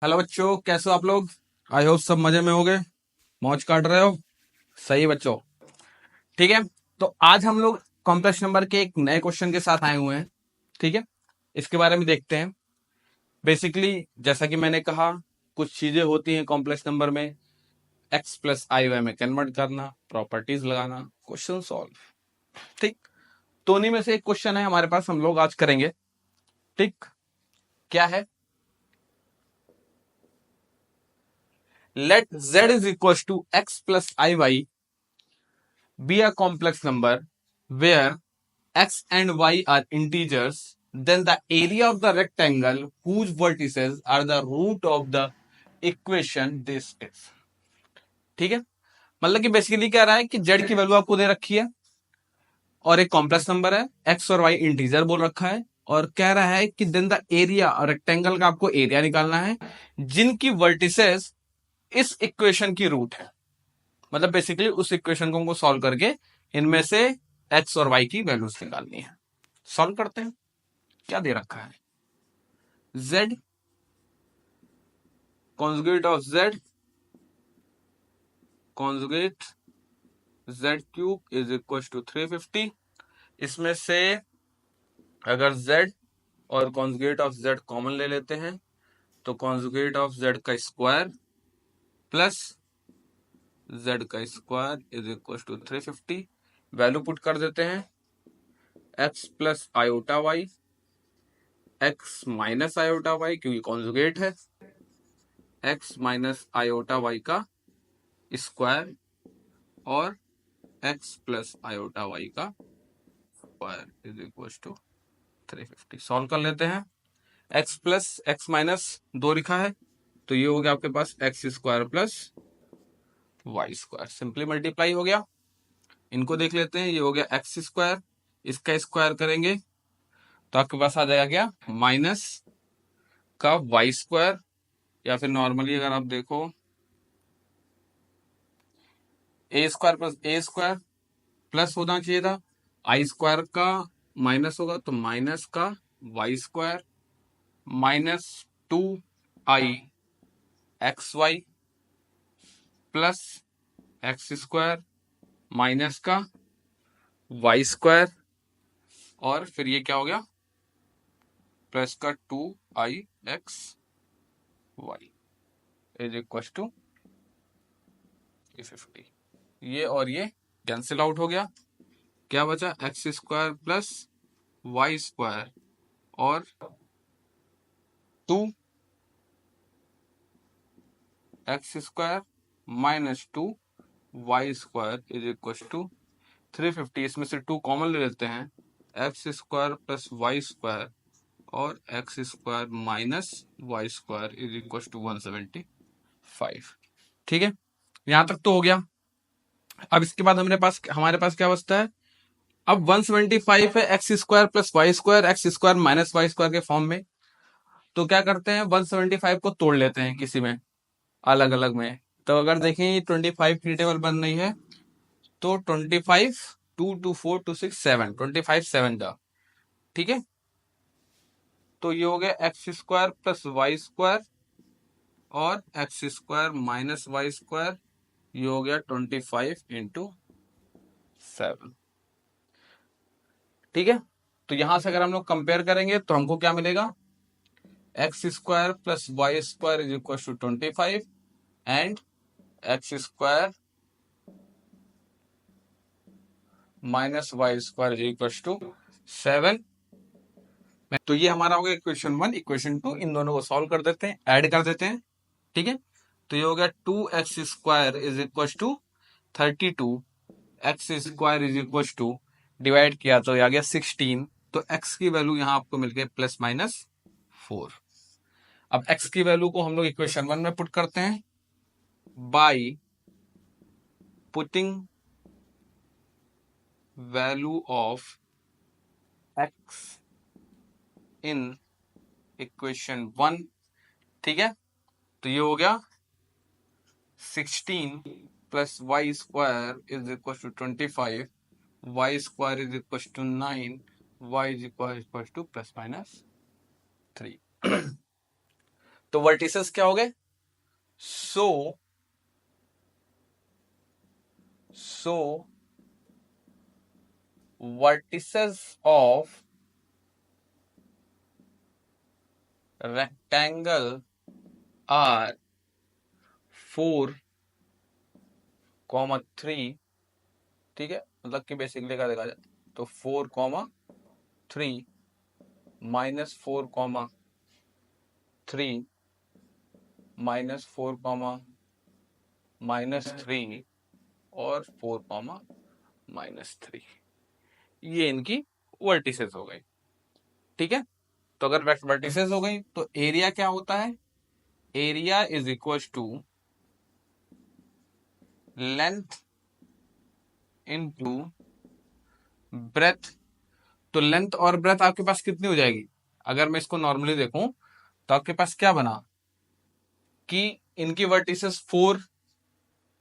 Hello बच्चों, कैसे हो आप लोग। आई होप सब मजे में होगे, मौज काट रहे हो। सही बच्चों। ठीक है। तो आज हम लोग कॉम्प्लेक्स नंबर के एक नए क्वेश्चन के साथ आए हुए हैं। ठीक है। इसके बारे में देखते हैं। बेसिकली जैसा कि मैंने कहा, कुछ चीजें होती हैं कॉम्प्लेक्स नंबर में। एक्स प्लस आई वाई में कन्वर्ट करना, प्रॉपर्टीज लगाना, क्वेश्चन सॉल्व। ठीक। तो उन्हीं में से एक क्वेश्चन है हमारे पास, हम लोग आज करेंगे। ठीक। क्या है? Let z is equal to X plus I Y be a complex number where x and y are integers, then the area of the rectangle whose vertices are the root of the equation this is. ठीक है। मतलब कि basically क्या रहा है कि z की value आपको दे रखी है और एक कॉम्प्लेक्स नंबर है, x और y इंटीजर बोल रखा है, और कह रहा है कि देन द एरिया, रेक्टेंगल का आपको एरिया निकालना है जिनकी वर्टिसेस इस इक्वेशन की रूट है। मतलब बेसिकली उस इक्वेशन को हमको सॉल्व करके इनमें से एक्स और वाई की वैल्यूज निकालनी है। सॉल्व करते हैं। क्या दे रखा है? z conjugate of z, conjugate z cube is equal to 350। इसमें से अगर z और कॉन्जुगेट ऑफ z कॉमन ले लेते हैं तो कॉन्जुगेट ऑफ z का स्क्वायर प्लस z का square is equal to 350। Value put कर देते हैं। x plus iota Y, x minus iota Y क्योंकि कॉन्जुगेट है, x माइनस आयोटा वाई का स्क्वायर और x प्लस आयोटा वाई का square is equal to 350। Solve कर लेते हैं। x प्लस एक्स माइनस 2 लिखा है तो ये हो गया आपके पास x square plus Y square, simply multiply हो गया। इनको देख लेते हैं। ये हो गया एक्स स्क्वायर, इसका स्क्वायर करेंगे तो आपके पास आ जाएगा क्या, माइनस का वाई स्क्वायर, या फिर नॉर्मली अगर आप देखो ए स्क्वायर प्लस ए स्क्वायर प्लस होना चाहिए था, आई स्क्वायर का माइनस होगा तो माइनस का Y square minus 2i X Y plus X square minus का वाई स्क्वायर, और फिर ये क्या हो गया, प्लस का 2i x y is equal to 350। ये और ये कैंसिल आउट हो गया। क्या बचा, x square plus Y square और 2x square minus 2y square is equal to 350। इसमें से 2 कॉमन ले लेते हैं, x square plus Y square और x square minus Y square is equal to 175। ठीक है। यहां तक तो हो गया। अब इसके बाद हमारे पास क्या बचता है। अब 175 है X square plus Y square, X square minus Y square के फॉर्म में। तो क्या करते हैं, 175 को तोड़ लेते हैं किसी में, अलग अलग में। तो अगर देखें 25 की टेबल बन रही है तो 25 2 2 4 2 6 7, 25 7 जा। ठीक है। तो ये हो गया x square plus Y square और x square minus Y square, ये हो गया 25 इंटू 7। ठीक है। तो यहां से अगर हम लोग कंपेयर करेंगे तो हमको क्या मिलेगा, X square plus Y square is equal to 25 and X square minus Y square is equal to 7। तो ये हमारा हो गया इक्वेशन 1। इक्वेशन 2, इन दोनों को सॉल्व कर देते हैं, ऐड कर देते हैं। ठीक है। तो ये हो गया 2x square is equal to 32, X square is equal to, divide किया तो आ गया 16। तो x की वैल्यू यहां आपको मिल गई प्लस माइनस 4। अब x की वैल्यू को हम लोग इक्वेशन 1 में पुट करते हैं by putting value of x in equation 1। ठीक है। तो ये हो गया 16 plus Y square is equal to 25, Y square is equal to 9, Y is equal to plus minus 3। तो वर्टिसेस क्या हो गए? So vertices of rectangle are 4,3, ठीक है, मतलब कि बेसिकली क्या देखा जाए तो 4,3 -4,3 -4,-3 और 4,-3, ये इनकी वर्टिसेस हो गई। ठीक है, तो अगर वर्टिसेस हो गई तो एरिया क्या होता है? Area is equal to length into breadth. तो लेंथ और ब्रेथ आपके पास कितनी हो जाएगी? अगर मैं इसको नॉर्मली देखूं तो आपके पास क्या बना कि इनकी वर्टिसेस 4,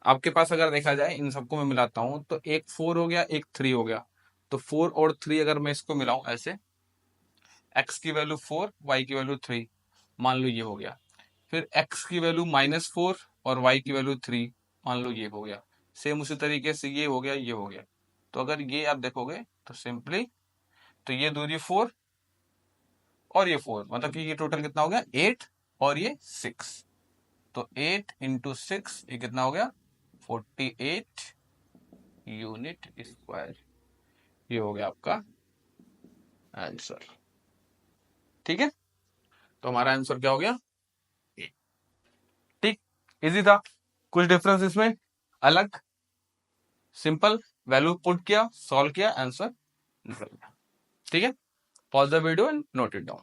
आपके पास अगर देखा जाए इन सबको मैं मिलाता हूं तो एक 4 हो गया, एक 3 हो गया। तो 4 और 3 अगर मैं इसको मिलाऊं ऐसे, x की वैल्यू 4, y की वैल्यू 3, मान लो ये हो गया। फिर x की वैल्यू -4 और y की वैल्यू 3, मान लो ये हो गया। सेम उसी तरीके से ये हो गया, ये हो गया। तो अगर ये आप देखोगे तो सिंपली, तो ये दूरी 4 और ये 4, मतलब कि ये टोटल कितना हो गया 8 और ये 6। तो 8 × 6 ये कितना हो गया 48 यूनिट स्क्वायर। ये हो गया आपका आंसर। ठीक है, तो हमारा आंसर क्या हो गया? ठीक, इजी था, कुछ डिफरेंस इसमें अलग, सिंपल, वैल्यू पुट किया, सॉल्व किया, आंसर निकल गया। ठीक है, pause the video and note it down.